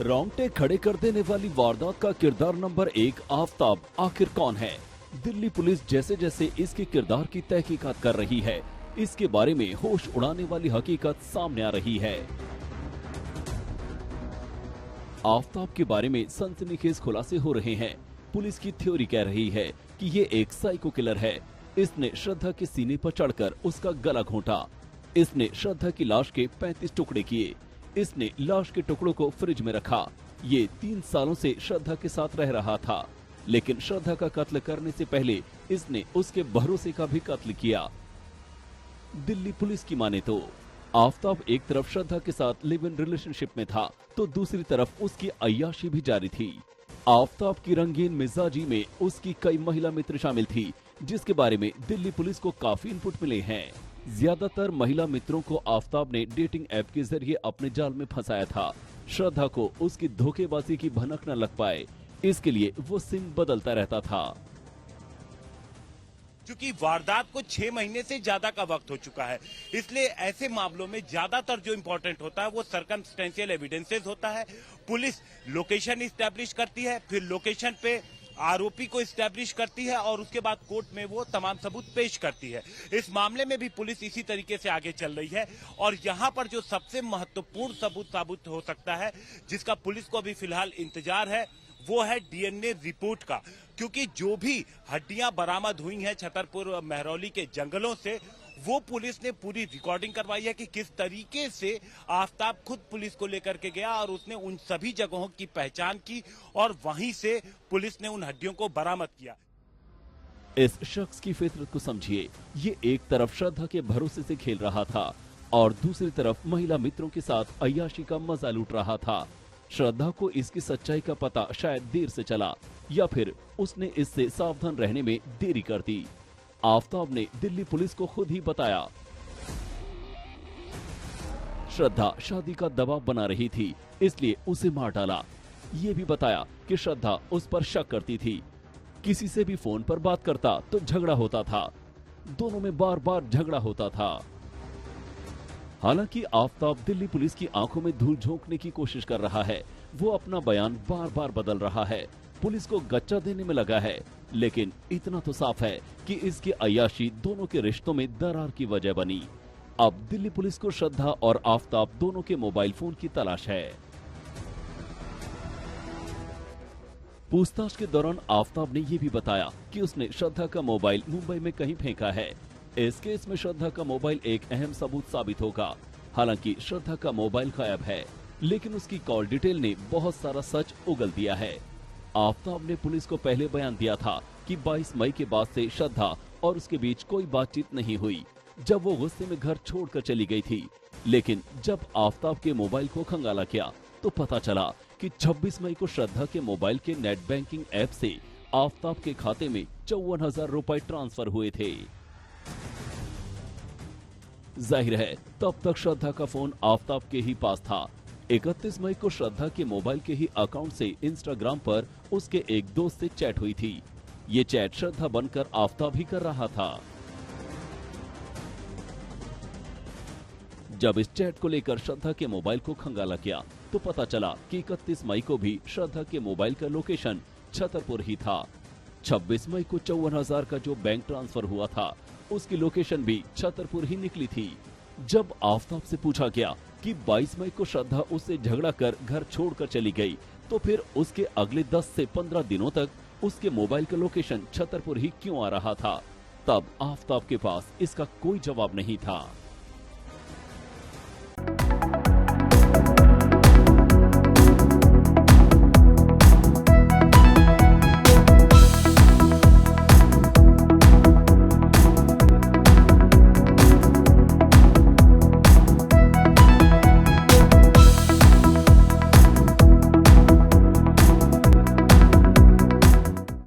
रोंगटे खड़े कर देने वाली वारदात का किरदार नंबर 1 आफताब आखिर कौन है? दिल्ली पुलिस जैसे जैसे इसके किरदार की तहकीकात कर रही है, इसके बारे में होश उड़ाने वाली हकीकत सामने आ रही है। आफताब के बारे में सनसनीखेज खुलासे हो रहे हैं। पुलिस की थ्योरी कह रही है कि ये एक साइको किलर है। इसने श्रद्धा के सीने पर चढ़कर उसका गला घोंटा। इसने श्रद्धा की लाश के 35 टुकड़े किए। इसने लाश के टुकड़ों को फ्रिज में रखा। ये 3 सालों से श्रद्धा के साथ रह रहा था, लेकिन श्रद्धा का कत्ल करने से पहले इसने उसके भरोसे का भी कत्ल किया। दिल्ली पुलिस की माने तो आफताब एक तरफ श्रद्धा के साथ लिव इन रिलेशनशिप में था, तो दूसरी तरफ उसकी अय्याशी भी जारी थी। आफताब की रंगीन मिजाजी में उसकी कई महिला मित्र शामिल थी, जिसके बारे में दिल्ली पुलिस को काफी इनपुट मिले हैं। ज्यादातर महिला मित्रों को आफताब ने डेटिंग ऐप के जरिए अपने जाल में फंसाया था। श्रद्धा को उसकी धोखेबाजी की भनक न लग पाए, इसके लिए वो सिम बदलता रहता था। क्योंकि वारदात को 6 महीने से ज्यादा का वक्त हो चुका है, इसलिए ऐसे मामलों में ज्यादातर जो इम्पोर्टेंट होता है वो सर्कमस्टेंशियल एविडेंसेस होता है। पुलिस लोकेशन इस्टेब्लिश करती है, फिर लोकेशन पे आरोपी को इस्टेब्लिश करती है और उसके बाद कोर्ट में वो तमाम सबूत पेश करती है। इस मामले में भी पुलिस इसी तरीके से आगे चल रही है और यहाँ पर जो सबसे महत्वपूर्ण सबूत साबित हो सकता है, जिसका पुलिस को अभी फिलहाल इंतजार है, वो है डीएनए रिपोर्ट का। क्योंकि जो भी हड्डियां बरामद हुई हैं छतरपुर महरौली के जंगलों से, वो पुलिस ने पूरी रिकॉर्डिंग करवाई है कि किस तरीके से आफताब खुद पुलिस को लेकर के गया और उसने उन सभी जगहों की पहचान की और वहीं से पुलिस ने उन हड्डियों को बरामद किया। इस शख्स की फितरत को समझिए। ये एक तरफ श्रद्धा के भरोसे से खेल रहा था और दूसरी तरफ महिला मित्रों के साथ अय्याशी का मजा लूट रहा था। श्रद्धा को इसकी सच्चाई का पता शायद देर से चला, या फिर उसने इससे सावधान रहने में देरी कर दी। आफताब ने दिल्ली पुलिस को खुद ही बताया, श्रद्धा शादी का दबाव बना रही थी, इसलिए उसे मार डाला। ये भी बताया कि श्रद्धा उस पर शक करती थी। किसी से भी फोन पर बात करता तो झगड़ा होता था। दोनों में बार बार झगड़ा होता था। हालांकि आफताब दिल्ली पुलिस की आंखों में धूल झोंकने की कोशिश कर रहा है। वो अपना बयान बार बार बदल रहा है, पुलिस को गच्चा देने में लगा है, लेकिन इतना तो साफ है कि इसकी अय्याशी दोनों के रिश्तों में दरार की वजह बनी। अब दिल्ली पुलिस को श्रद्धा और आफताब दोनों के मोबाइल फोन की तलाश है। पूछताछ के दौरान आफताब ने यह भी बताया कि उसने श्रद्धा का मोबाइल मुंबई में कहीं फेंका है। इस केस में श्रद्धा का मोबाइल एक अहम सबूत साबित होगा। हालांकि श्रद्धा का मोबाइल गायब है, लेकिन उसकी कॉल डिटेल ने बहुत सारा सच उगल दिया है। आफताब ने पुलिस को पहले बयान दिया था कि 22 मई के बाद से श्रद्धा और उसके बीच कोई बातचीत नहीं हुई, जब वो गुस्से में घर छोड़कर चली गई थी। लेकिन जब आफताब के मोबाइल को खंगाला किया तो पता चला कि 26 मई को श्रद्धा के मोबाइल के नेट बैंकिंग ऐप से आफताब के खाते में 54,000 रुपए ट्रांसफर हुए थे। जाहिर है तब तक श्रद्धा का फोन आफताब के ही पास था। 31 मई को श्रद्धा के मोबाइल के ही अकाउंट से इंस्टाग्राम पर उसके एक दोस्त से चैट हुई थी। ये चैट श्रद्धा बनकर आफताब ही कर रहा था। जब इस चैट को लेकर श्रद्धा के मोबाइल को खंगाला किया तो पता चला कि 31 मई को भी श्रद्धा के मोबाइल का लोकेशन छतरपुर ही था। 26 मई को 54,000 का जो बैंक ट्रांसफर हुआ था, उसकी लोकेशन भी छतरपुर ही निकली थी। जब आफताब से पूछा गया कि 22 मई को श्रद्धा उससे झगड़ा कर घर छोड़कर चली गई, तो फिर उसके अगले 10 से 15 दिनों तक उसके मोबाइल का लोकेशन छतरपुर ही क्यों आ रहा था, तब आफताब के पास इसका कोई जवाब नहीं था।